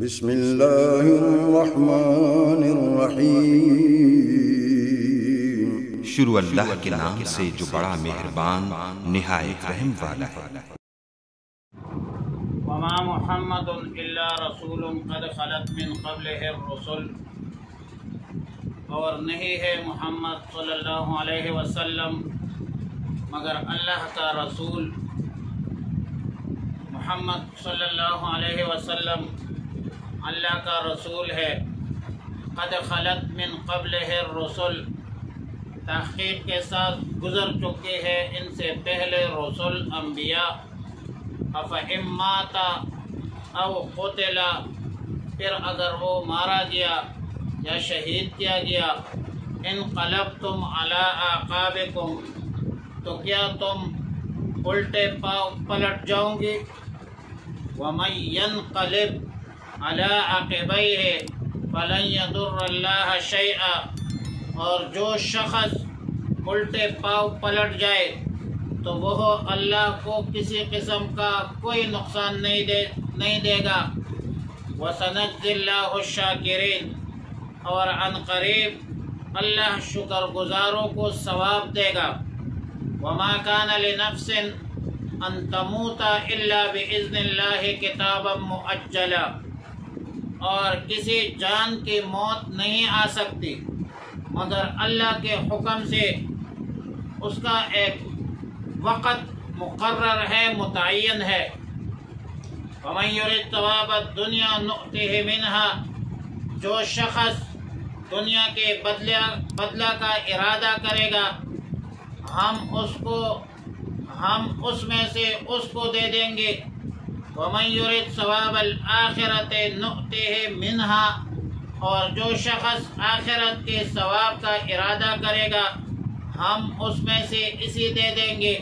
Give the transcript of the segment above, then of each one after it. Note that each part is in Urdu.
بسم اللہ الرحمن الرحیم۔ شروع اللہ کے نام سے جو بڑا مہربان نہایت رحم والا ہے۔ وما محمد الا رسول قد خلت من قبلہ الرسل، اور نہیں ہے محمد صلی اللہ علیہ وسلم مگر اللہ کا رسول۔ محمد صلی اللہ علیہ وسلم اللہ کا رسول ہے۔ قد خلت من قبلہ الرسل، تحقیق کے ساتھ گزر چکے ہیں ان سے پہلے رسول انبیاء۔ افإن مات او قتل، پھر اگر وہ مارا گیا یا شہید کیا گیا، انقلبتم علی اعقابکم، تو کیا تم الٹے پاؤں پلٹ جاؤ گے؟ ومن ينقلب علی عقبیہ فلن یضر اللہ شیئا، اور جو شخص الٹے پاؤں پلٹ جائے تو وہ اللہ کو کسی قسم کا کوئی نقصان نہیں دے گا۔ وَسَنَجْزِي اللَّهُ الشَّاكِرِينَ، اور عن قریب اللہ شکر گزاروں کو ثواب دے گا۔ وَمَا كَانَ لِنَفْسٍ أَن تَمُوتَ إِلَّا بِإِذْنِ اللَّهِ كِتَابًا مُؤَجَّلًا، اور کسی جان کی موت نہیں آ سکتی مگر اللہ کے حکم سے، اس کا ایک وقت مقرر ہے، متعین ہے۔ وَمَن يُرِدْ ثَوَابَ الدُّنْيَا نُؤْتِهِ مِنْهَا، جو شخص دنیا کے بدلہ کا ارادہ کرے گا ہم اس میں سے اس کو دے دیں گے۔ وَمَن يُرِدْ ثَوَابَ الْآخِرَةِ نُؤْتِهِ مِنْهَا، اور جو شخص آخرت کے ثواب کا ارادہ کرے گا ہم اس میں سے اسی دے دیں گے۔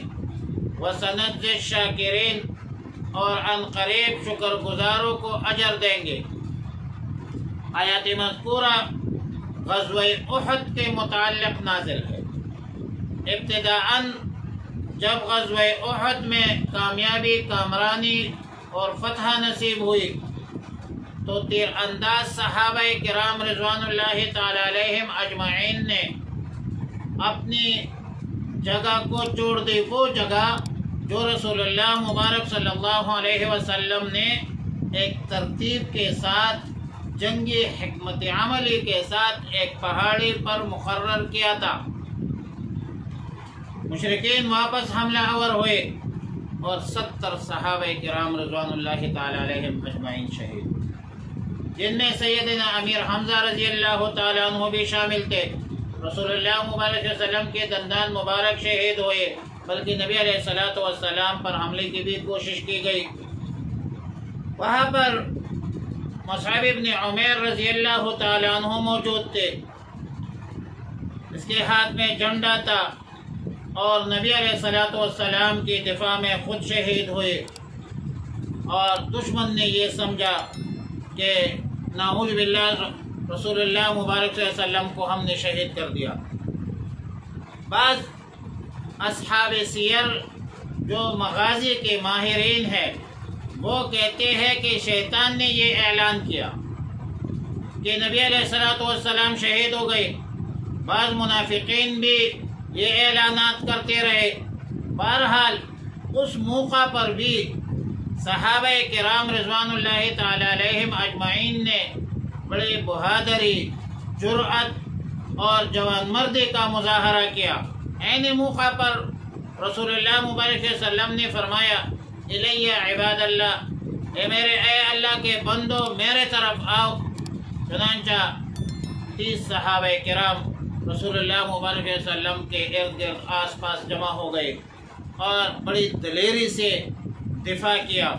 وَسَنَجْزِي الشَّاكِرِينَ، اور عن قریب شکر گزاروں کو اجر دیں گے۔ آیات مذکورہ غزوہ احد کے متعلق نازل ہے۔ ابتداءً جب غزوہ احد میں کامیابی، کامرانی اور فتح نصیب ہوئی تو تیر انداز صحابہ کرام رضوان اللہ تعالی علیہم اجمعین نے اپنی جگہ کو چھوڑ دی، وہ جگہ جو رسول اللہ مبارک صلی اللہ علیہ وسلم نے ایک ترتیب کے ساتھ، جنگی حکمت عملی کے ساتھ ایک پہاڑی پر مقرر کیا تھا۔ مشرکین واپس حملہ آور ہوئے اور 70 صحابہ کرام رضوان اللہ تعالی علیہم اجمعین شہید، جن میں سیدنا امیر حمزہ رضی اللہ تعالی عنہ بھی شامل تھے۔ رسول اللہ مبارک صلی اللہ علیہ وسلم کے دندان مبارک شہید ہوئے، بلکہ نبی علیہ السلام پر حملے کی بھی کوشش کی گئی۔ وہاں پر مصعب ابن عمیر رضی اللہ تعالی عنہ موجود تھے، اس کے ہاتھ میں جھنڈا تھا، اور نبی علیہ السلام کی دفاع میں خود شہید ہوئے، اور دشمن نے یہ سمجھا کہ نعوذ باللہ رسول اللہ مبارک صلی اللہ علیہ وسلم کو ہم نے شہید کر دیا۔ بعض اصحاب سیر جو مغازی کے ماہرین ہیں وہ کہتے ہیں کہ شیطان نے یہ اعلان کیا کہ نبی علیہ السلام شہید ہو گئے۔ بعض منافقین بھی یہ اعلانات کرتے رہے۔ بہرحال اس موقع پر بھی صحابہ کرام رضوان اللہ تعالی علیہم اجمعین نے بڑی بہادری، جرأت اور جوان مردی کا مظاہرہ کیا۔ عین موقع پر رسول اللہ مبارک صلی اللہ علیہ وسلم نے فرمایا، الیہ عباد اللہ، اے اللہ کے بندو میرے طرف آؤ۔ چنانچہ 30 صحابہ کرام رسول اللہ مبارک صلی اللہ علیہ وسلم کے ارد گرد آس پاس جمع ہو گئے اور بڑی دلیری سے دفاع کیا۔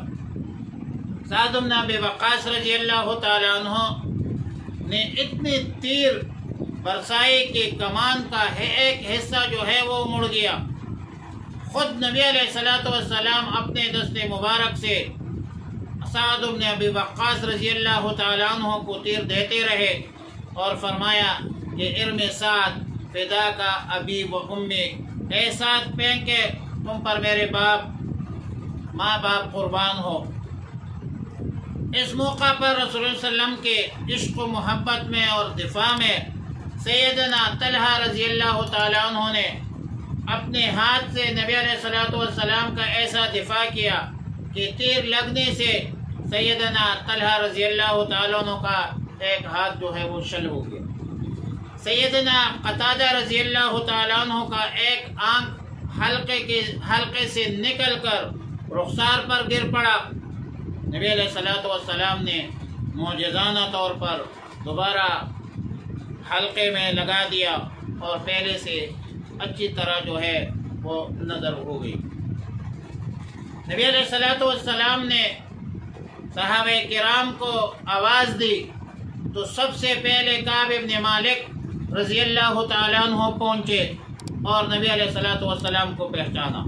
سعد بن ابی وقاص رضی اللہ تعالی عنہ نے اتنی تیر برسائی کہ کمان کا ایک حصہ جو ہے وہ مڑ گیا۔ خود نبی علیہ السلام اپنے دست مبارک سے سعد بن ابی وقاص رضی اللہ تعالی عنہ کو تیر دیتے رہے اور فرمایا کہ ارم سعد فدا کا ابی و امی، اے سعد پھینک کے تم پر میرے باپ ماں باپ قربان ہو۔ اس موقع پر رسول اللہ صلی اللہ علیہ وسلم کے عشق و محبت میں اور دفاع میں سیدنا طلحہ رضی اللہ تعالیٰ عنہ نے اپنے ہاتھ سے نبی علیہ السلام کا ایسا دفاع کیا کہ تیر لگنے سے سیدنا طلحہ رضی اللہ تعالیٰ عنہ کا ایک ہاتھ جو ہے وہ شل ہو گیا۔ سیدنا قتادہ رضی اللہ تعالیٰ عنہ کا ایک آنکھ حلقے سے نکل کر رخسار پر گر پڑا۔ نبی علیہ السلام نے معجزانہ طور پر دوبارہ حلقے میں لگا دیا اور پہلے سے اچھی طرح جو ہے وہ نظر ہو گئی۔ نبی علیہ السلام نے صحابہ کرام کو آواز دی تو سب سے پہلے کعب ابن مالک رضی اللہ تعالیٰ عنہ پہنچے اور نبی علیہ السلام کو پہچانا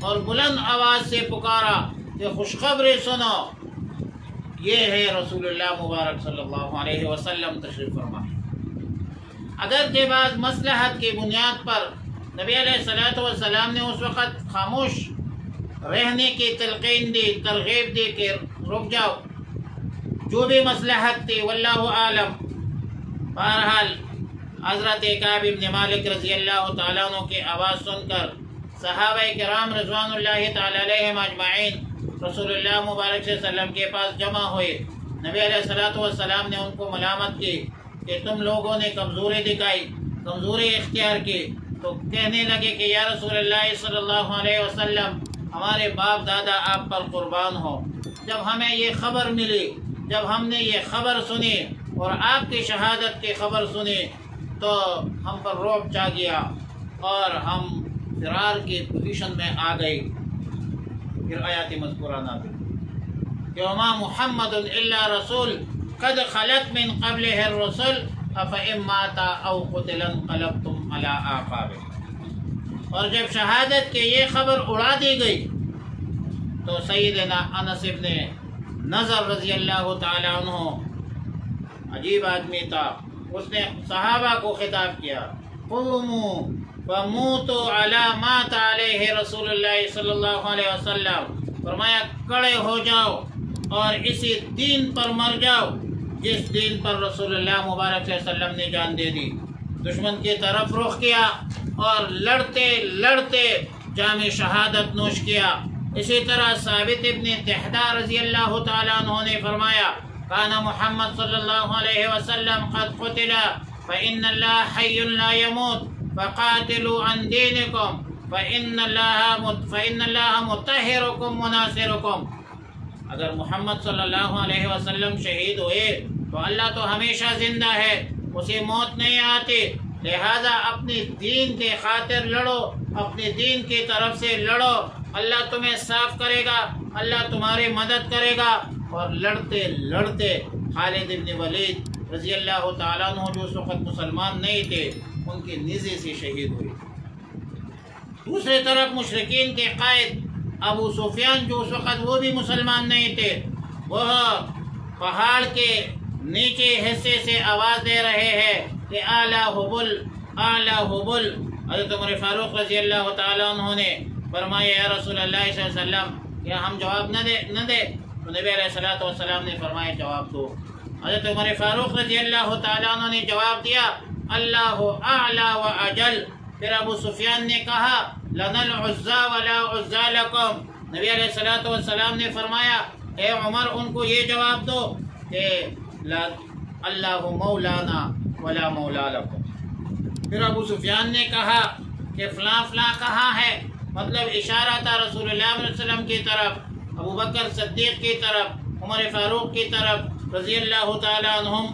اور بلند آواز سے پکارا کہ خوشخبری سنو، یہ ہے رسول اللہ مبارک صلی اللہ علیہ وسلم تشریف فرما۔ اگرچہ بعض مصلحت کی بنیاد پر نبی علیہ السلام نے اس وقت خاموش رہنے کی تلقین دی، ترغیب دی کہ رک جاؤ، جو بھی مصلحت تھی واللہ عالم۔ بہرحال حضرت کعب بن مالک رضی اللہ تعالیٰ عنہ کی آواز سن کر صحابہ کرام رضوان اللہ تعالیٰ علیہم اجمعین رسول اللہ مبارک صلی اللہ علیہ وسلم کے پاس جمع ہوئے۔ نبی علیہ السلام نے ان کو ملامت کی کہ تم لوگوں نے کمزوری دکھائی، کمزوری اختیار کی، تو کہنے لگے کہ یا رسول اللہ صلی اللہ علیہ وسلم، ہمارے باپ دادا آپ پر قربان ہو، جب ہمیں یہ خبر ملی، جب ہم نے یہ خبر سنی اور آپ کی شہادت کی خبر سنی تو ہم پر رعب چھا گیا اور ہم فرار کی پوزیشن میں آ گئی۔ پھر آیات مذکورہ نازل کہ وما محمد الا رسول قد خلت من قبلہ الرسل افئن مات او قتل انقلبتم علی اعقابکم۔ اور جب شہادت کی یہ خبر اڑا دی گئی تو سیدنا انس ابن نضر رضی اللہ تعالی عنہ عجیب آدمی تھا، اس نے صحابہ کو خطاب کیا، قوموا فموتوا علی مات علیہ رسول اللہ صلی اللہ علیہ وسلم، فرمایا کڑے ہو جاؤ اور اسی دین پر مر جاؤ جس دین پر رسول اللہ مبارک صلی اللہ علیہ وسلم نے جان دے دی۔ دشمن کی طرف رخ کیا اور لڑتے لڑتے جام شہادت نوش کیا۔ اسی طرح ثابت ابن دحدہ رضی اللہ تعالیٰ عنہ نے فرمایا کان محمد صلی اللہ علیہ وسلم قد قتل فإن اللہ حی لا يموت فقاتلوا عن دینکم فإن اللہ مطہرکم مناصرکم۔ اگر محمد صلی اللہ علیہ وسلم شہید ہوئے تو اللہ تو ہمیشہ زندہ ہے، اسے موت نہیں آتی، لہذا اپنی دین کے خاطر لڑو، اپنے دین کی طرف سے لڑو، اللہ تمہیں صاف کرے گا، اللہ تمہاری مدد کرے گا۔ اور لڑتے لڑتے خالد بن ولید رضی اللہ تعالیٰ عنہ جو اس وقت مسلمان نہیں تھے ان کے نیزے سے شہید ہوئے۔ دوسری طرف مشرکین کے قائد ابو سفیان جو اس وقت وہ بھی مسلمان نہیں تھے، وہ پہاڑ کے نیچے حصے سے آواز دے رہے ہیں کہ اعلیٰ حبل اعلیٰ حبل۔ حضرت عمر فاروق رضی اللہ تعالیٰ عنہ نے فرمایا یا رسول اللہ صلی اللہ علیہ وسلم کیا ہم جواب نہ دے؟ تو نبی علیہ السلام نے فرمایا جواب دو۔ حضرت عمر فاروق رضی اللہ تعالیٰ عنہ نے جواب دیا اللہ اعلیٰ و اجل۔ پھر ابو سفیان نے کہا لنا العزا ولا عزا لکم۔ نبی علیہ السلام نے فرمایا اے عمر ان کو یہ جواب دو کہ اللہ مولانا ولا مولا لکم۔ پھر ابو سفیان نے کہا کہ فلاں فلاں کہاں ہے، مطلب اشارہ تھا رسول اللہ علیہ وسلم کی طرف، ابو بکر صدیق کی طرف، عمر فاروق کی طرف رضی اللہ تعالیٰ عنہم۔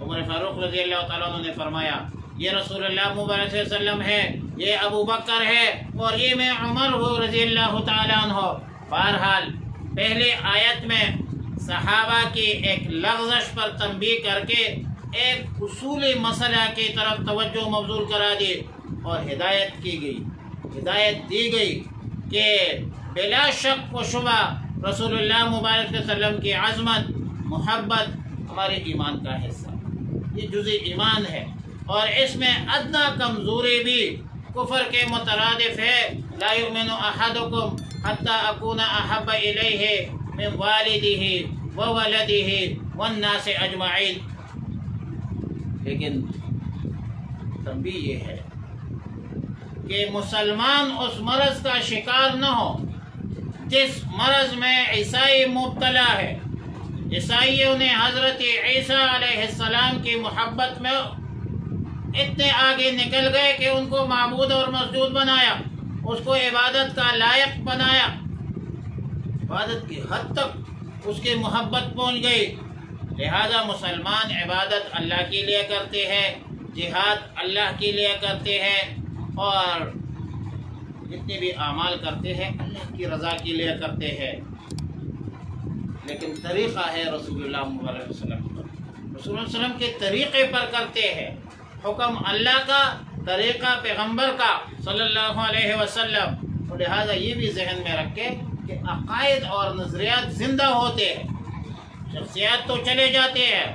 عمر فاروق رضی اللہ تعالیٰ عنہ نے فرمایا یہ رسول اللہ مبارک صلی اللہ علیہ وسلم ہے، یہ ابو بکر ہے اور یہ میں عمر ہوں رضی اللہ تعالیٰ عنہ۔ بہرحال پہلے آیت میں صحابہ کی ایک لغزش پر تنبیہ کر کے ایک اصولی مسئلہ کی طرف توجہ مبذول کرا دی اور ہدایت کی گئی، ہدایت دی گئی کہ بلا شک و شبہ رسول اللہ مبارک صلی اللہ علیہ وسلم کی عظمت محبت ہمارے ایمان کا حصہ، یہ جزء ایمان ہے اور اس میں ادنا کمزوری بھی کفر کے مترادف ہے۔ لا یؤمن احدکم حتی اکون احب الیہ من والده وولده والناس اجمعین. لیکن تنبیہ یہ ہے کہ مسلمان اس مرض کا شکار نہ ہو جس مرض میں عیسائی مبتلا ہے. عیسائیوں نے حضرت عیسیٰ علیہ السلام کی محبت میں اتنے آگے نکل گئے کہ ان کو معبود اور مسجود بنایا، اس کو عبادت کا لائق بنایا، عبادت کی حد تک اس کی محبت پہنچ گئی. لہذا مسلمان عبادت اللہ کے لیے کرتے ہیں، جہاد اللہ کے لیے کرتے ہیں، اور جتنے بھی اعمال کرتے ہیں اللہ کی رضا کے لیے کرتے ہیں. لیکن طریقہ ہے رسول اللہ صلی اللہ علیہ وسلم کا، رسول اللہ علیہ وسلم کے طریقے پر کرتے ہیں. حکم اللہ کا، طریقہ پیغمبر کا صلی اللہ علیہ وسلم. اور لہذا یہ بھی ذہن میں رکھے کہ عقائد اور نظریات زندہ ہوتے ہیں، شخصیات تو چلے جاتے ہیں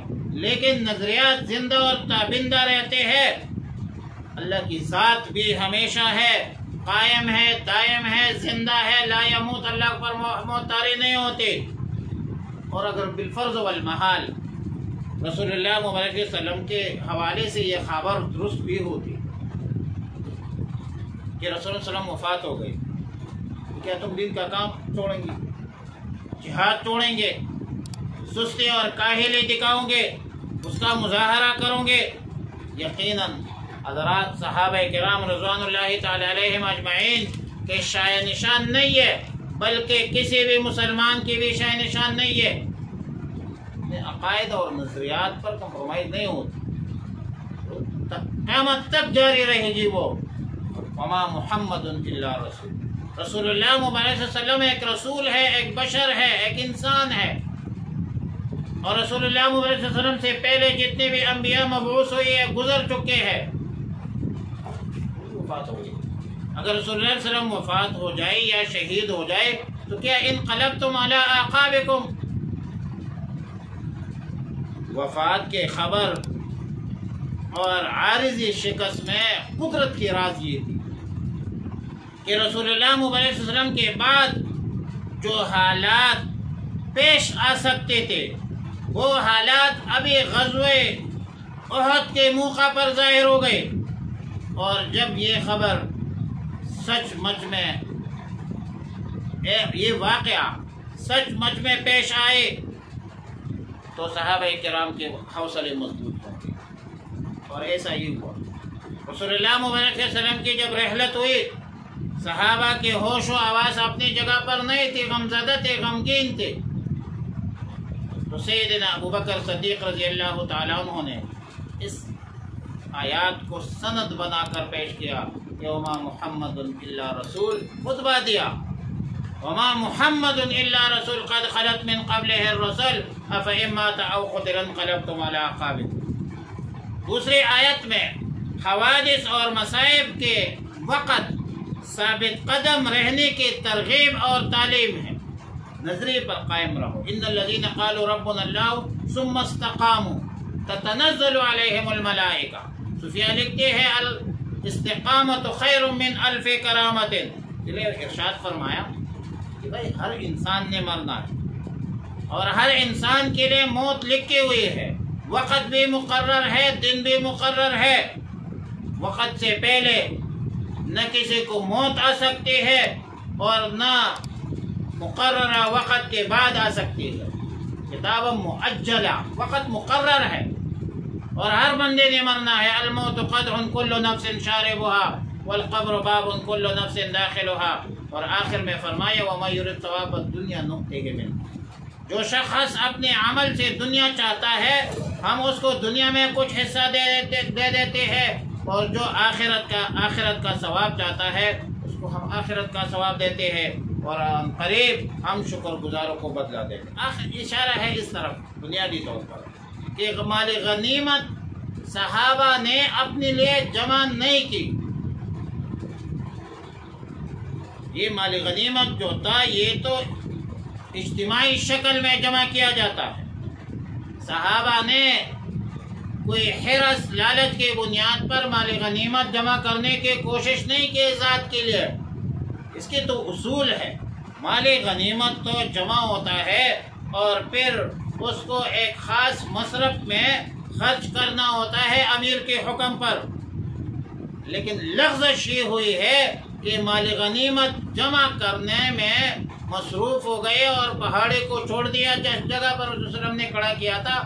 لیکن نظریات زندہ اور تابندہ رہتے ہیں. اللہ کی ذات بھی ہمیشہ ہے، قائم ہے، دائم ہے، زندہ ہے، لا یموت، اللہ پر موت طاری نہیں ہوتی. اور اگر بالفرض والمحال رسول اللہ مبارک صلی اللہ علیہ وسلم کے حوالے سے یہ خبر درست بھی ہوتی کہ رسول اللہ علیہ وسلم وفات ہو گئی، کیا تم دین کا کام چھوڑیں گے، جہاد چھوڑیں گے، سستی اور کاہلی دکھاؤں گے، اس کا مظاہرہ کروں گے؟ یقیناً حضرات صحابہ کرام رضوان اللہ تعالی علیہم اجمعین کے شایع نشان نہیں ہے، بلکہ کسی بھی مسلمان کی بھی شایع نشان نہیں ہے. عقائد اور نظریات پر کمپرومائز نہیں ہوتی، قیامت تک جاری رہے گی وہ. وما محمد الا رسول، رسول اللہ مبارک صلی اللہ علیہ وسلم ایک رسول ہے، ایک بشر ہے، ایک انسان ہے. اور رسول اللہ مبارک صلی اللہ علیہ وسلم سے پہلے جتنے بھی انبیاء مبعوث ہوئے گزر چکے ہیں، وفات ہو گئی. اگر رسول اللہ علیہ وسلم وفات ہو جائے یا شہید ہو جائے تو کیا انقلبتم علی اعقابکم؟ وفات کے خبر اور عارضی شکست میں قدرت کی راز یہ تھی کہ رسول اللہ مبارک صلی اللہ علیہ وسلم کے بعد جو حالات پیش آ سکتے تھے وہ حالات ابھی غزوہ احد کے موقع پر ظاہر ہو گئے. اور جب یہ خبر سچ مچ میں، یہ واقعہ سچ مچ میں پیش آئے تو صحابہ کرام کے حوصلے مضبوط ہوں گے. اور ایسا ہی ہوا. رسول اللہ مبارک صلی اللہ علیہ وسلم کی جب رحلت ہوئی، صحابہ کے ہوش و آواز اپنی جگہ پر نہیں تھے، غمزدہ تھے، غمگین تھے. تو سیدنا ابوبکر صدیق رضی اللہ تعالیٰ عنہ نے اس آیات کو سند بنا کر پیش کیا کہ وما محمد الا رسول، خطبہ دیا وما محمد الا رسول قد خلت من قبلہ الرسل افئن مات او قتل انقلبتم علی اعقابکم. دوسری آیت میں حوادث اور مصائب کے وقت ثابت قدم رہنے کی ترغیب اور تعلیم ہے. نظریے پر قائم رہو. ان الذین قالوا ربنا اللہ ثم استقاموا تتنزل علیہم الملائکہ. صوفیہ لکھتے ہیں الاستقامت خیر من الف کرامت. ارشاد فرمایا کہ بھائی ہر انسان نے مرنا ہے اور ہر انسان کے لیے موت لکھی ہوئی ہے، وقت بھی مقرر ہے، دن بھی مقرر ہے. وقت سے پہلے نہ کسی کو موت آ سکتی ہے اور نہ مقررہ وقت کے بعد آ سکتی ہے. کتاب مؤجلہ، وقت مقرر ہے اور ہر بندے نے مرنا ہے. الموت قدح کل نفس شاربها والقبر باب کل نفس داخلها. اور آخر میں فرمایا وَمَن يُرِدْ ثَوَابَ الدُّنْيَا نُؤْتِهِ مِنْهُ. جو شخص اپنے عمل سے دنیا چاہتا ہے ہم اس کو دنیا میں کچھ حصہ دے دیتے ہیں، اور جو آخرت کا ثواب چاہتا ہے اس کو ہم آخرت کا ثواب دیتے ہیں، اور قریب ہم شکر گزاروں کو بدلا دیتے ہیں. آخر اشارہ ہے اس طرف بنیادی طور پر کہ مال غنیمت صحابہ نے اپنے لیے جمع نہیں کی. یہ مال غنیمت جو تھا یہ تو اجتماعی شکل میں جمع کیا جاتا ہے. صحابہ نے کوئی حرص لالچ کی بنیاد پر مال غنیمت جمع کرنے کی کوشش نہیں کی ذات کے لیے. اس کے تو اصول ہے مال غنیمت تو جمع ہوتا ہے اور پھر اس کو ایک خاص مصرف میں خرچ کرنا ہوتا ہے امیر کے حکم پر، لیکن لغزش یہ ہوئی ہے کہ مال غنیمت جمع کرنے میں مصروف ہو گئے اور پہاڑے کو چھوڑ دیا، جس جگہ پر رسول وسلم نے کھڑا کیا تھا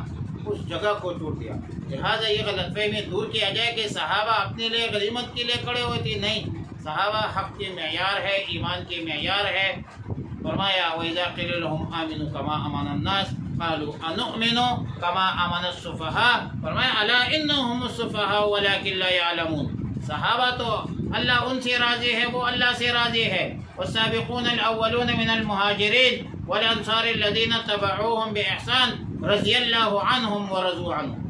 اس جگہ کو چھوڑ دیا۔ لہٰذا یہ غلط فہمی دور کیا جائے کہ صحابہ اپنے لیے غنیمت کے لیے کھڑے ہوئے تھے، نہیں، صحابہ حق کے معیار ہے، ایمان کے معیار ہے۔ فرمایا وَإِذَا قِيلَ لَهُمْ آمِنُوا كَمَا آمَنَ النَّاسُ قَالُوا أَنُؤْمِنُ كَمَا آمَنَ السُّفَهَاءُ، فرمایا أَلَا إِنَّهُمُ السُّفَهَاءُ وَلَكِنْ لَا يَعْلَمُونَ، صحابہ تو اللہ ان سے راضی ہے، وہ اللہ سے راضی ہے۔ والسابقون الأولون من المهاجرين والأنصار الذين تبعوهم بإحسان رضي الله عنهم ورضوا عنه،